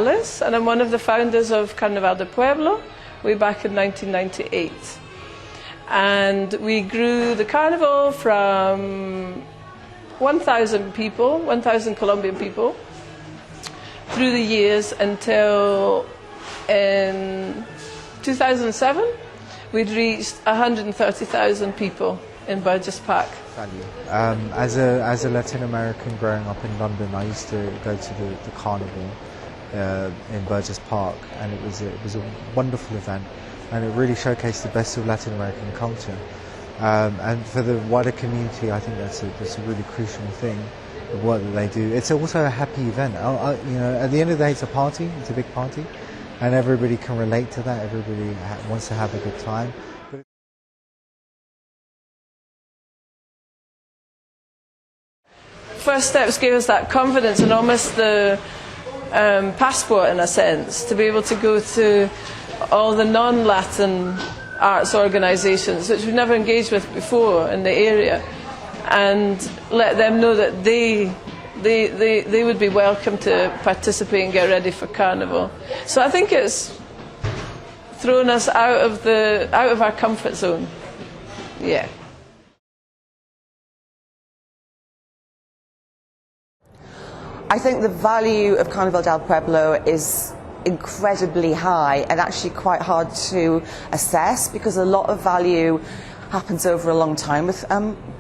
carnavales, and I'm one of the founders of Carnaval del Pueblo way back in 1998. And we grew the carnival from 1,000 people, 1,000 Colombian people, through the years until in 2007 we'd reached 130,000 people in Burgess Park. As a Latin American growing up in London, I used to go to the carnival in Burgess Park, and it was a wonderful event, and it really showcased the best of Latin American culture. And for the wider community, I think that's a really crucial thing, the work that they do. It's also a happy event. You know, at the end of the day, it's a party. It's a big party, and everybody can relate to that. Everybody wants to have a good time. First steps gave us that confidence and almost the passport, in a sense, to be able to go to all the non-Latin arts organisations, which we've never engaged with before in the area, and let them know that they would be welcome to participate and get ready for Carnival. So I think it's thrown us out of our comfort zone. Yeah. I think the value of Carnaval del Pueblo is incredibly high and actually quite hard to assess, because a lot of value happens over a long time with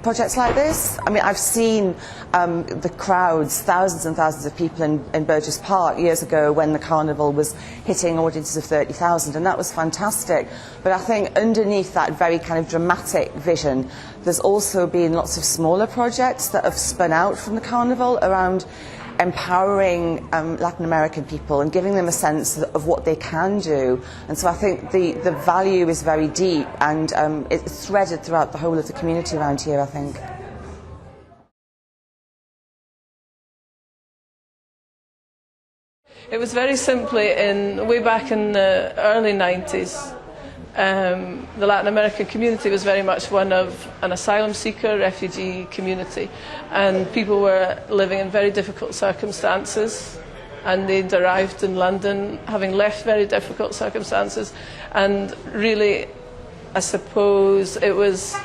projects like this. I mean, I've seen the crowds, thousands and thousands of people in Burgess Park years ago when the carnival was hitting audiences of 30,000, and that was fantastic. But I think underneath that very kind of dramatic vision, there's also been lots of smaller projects that have spun out from the carnival around empowering Latin American people and giving them a sense of what they can do. And so I think the value is very deep, and it's threaded throughout the whole of the community around here, I think. It was very simply way back in the early 90s. The Latin American community was very much one of an asylum seeker, refugee community, and people were living in very difficult circumstances, and they'd arrived in London having left very difficult circumstances, and really, I suppose, it was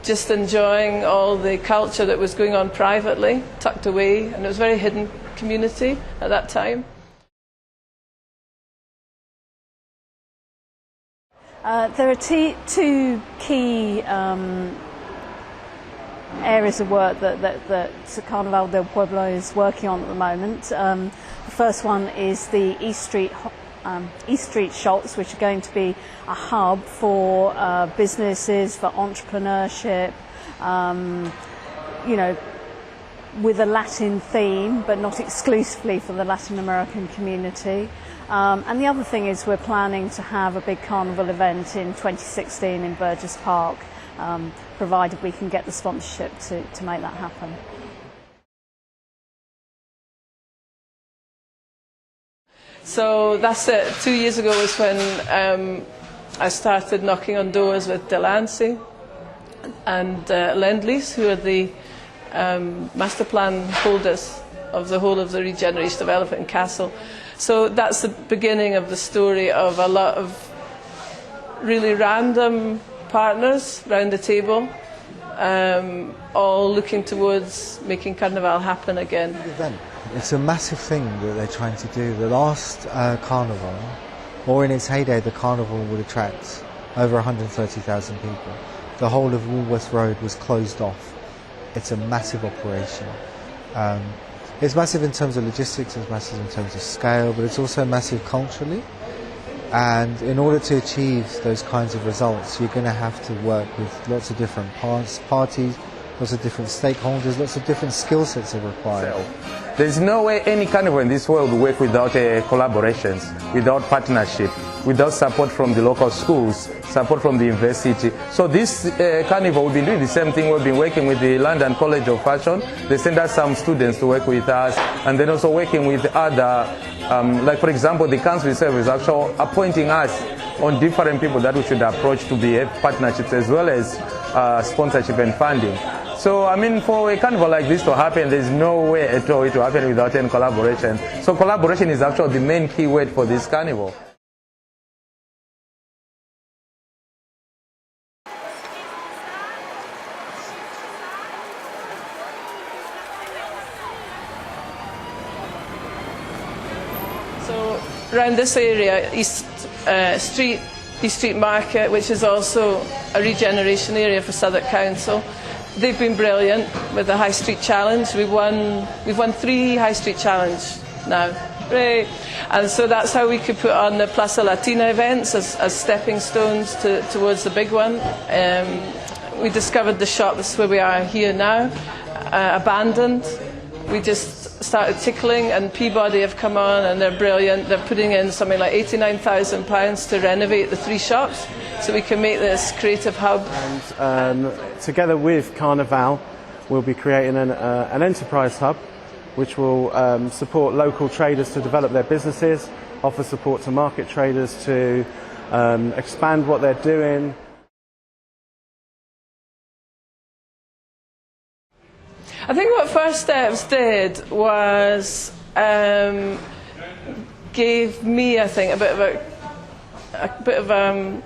just enjoying all the culture that was going on privately, tucked away, and it was a very hidden community at that time. There are two key areas of work that Carnaval del Pueblo is working on at the moment. The first one is the East Street shops, which are going to be a hub for businesses, for entrepreneurship, you know, with a Latin theme, but not exclusively for the Latin American community. And the other thing is we're planning to have a big carnival event in 2016 in Burgess Park, provided we can get the sponsorship to make that happen. So that's it. 2 years ago was when I started knocking on doors with Delancey and Lend-Lease, who are the master plan holders of the whole of the regeneration of Elephant and Castle. So that's the beginning of the story of a lot of really random partners around the table, all looking towards making Carnival happen again. It's a massive thing that they're trying to do. The last Carnival, or in its heyday, the Carnival would attract over 130,000 people. The whole of Woolworth Road was closed off. It's a massive operation. It's massive in terms of logistics, it's massive in terms of scale, but it's also massive culturally. And in order to achieve those kinds of results, you're going to have to work with lots of different parties, lots of different stakeholders, lots of different skill sets are required. There's no way any carnival in this world will work without collaborations, without partnership, without support from the local schools, support from the university. So this carnival, we've been doing the same thing. We've been working with the London College of Fashion. They send us some students to work with us, and then also working with other, like for example, the council itself is actually appointing us on different people that we should approach to be partnerships as well as sponsorship and funding. So I mean, for a carnival like this to happen, there's no way at all it will happen without any collaboration. So collaboration is actually the main key word for this carnival. So around this area, East Street Market, which is also a regeneration area for Southwark Council, they've been brilliant with the High Street Challenge. We've won 3 High Street Challenge now. Hooray. And so that's how we could put on the Plaza Latina events as stepping stones towards the big one. We discovered the shop, this is where we are here now, abandoned. We just started tickling, and Peabody have come on and they're brilliant. They're putting in something like £89,000 to renovate the 3 shops so we can make this creative hub. And together with Carnaval, we'll be creating an enterprise hub which will support local traders to develop their businesses, offer support to market traders to expand what they're doing. I think what First Steps did was gave me, I think, a bit of a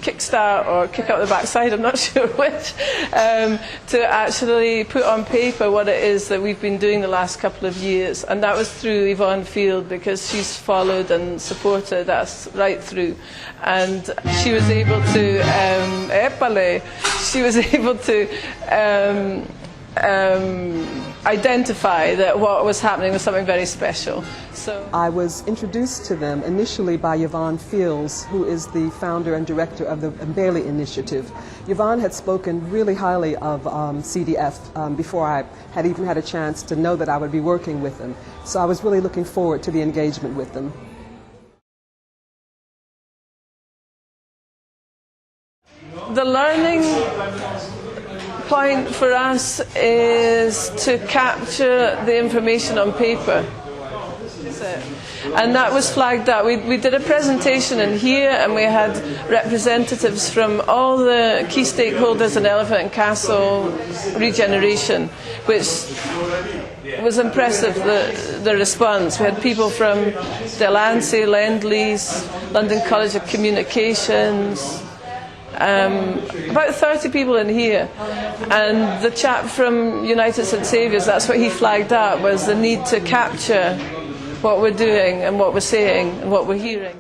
kickstart or kick up the backside, I'm not sure which, to actually put on paper what it is that we've been doing the last couple of years. And that was through Yvonne Field, because she's followed and supported us right through. And she was able to, identify that what was happening was something very special. So I was introduced to them initially by Yvonne Fields, who is the founder and director of the Bailey Initiative. Yvonne had spoken really highly of CDF before I had even had a chance to know that I would be working with them. So I was really looking forward to the engagement with them. the learning point for us is to capture the information on paper. And that was flagged up. We did a presentation in here, and we had representatives from all the key stakeholders in Elephant and Castle regeneration, which was impressive, the response. We had people from Delancey, Lend-Lease, London College of Communications, about 30 people in here. And the chap from United St Saviour's, that's what he flagged up, was the need to capture what we're doing and what we're saying and what we're hearing.